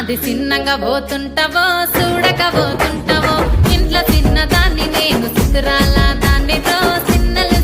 అది చిన్నగా పోతుంటావో చూడక పోతుంటావో ఇంట్లో చిన్నదాన్ని నేను చిత్రాల దాన్ని చిన్నలు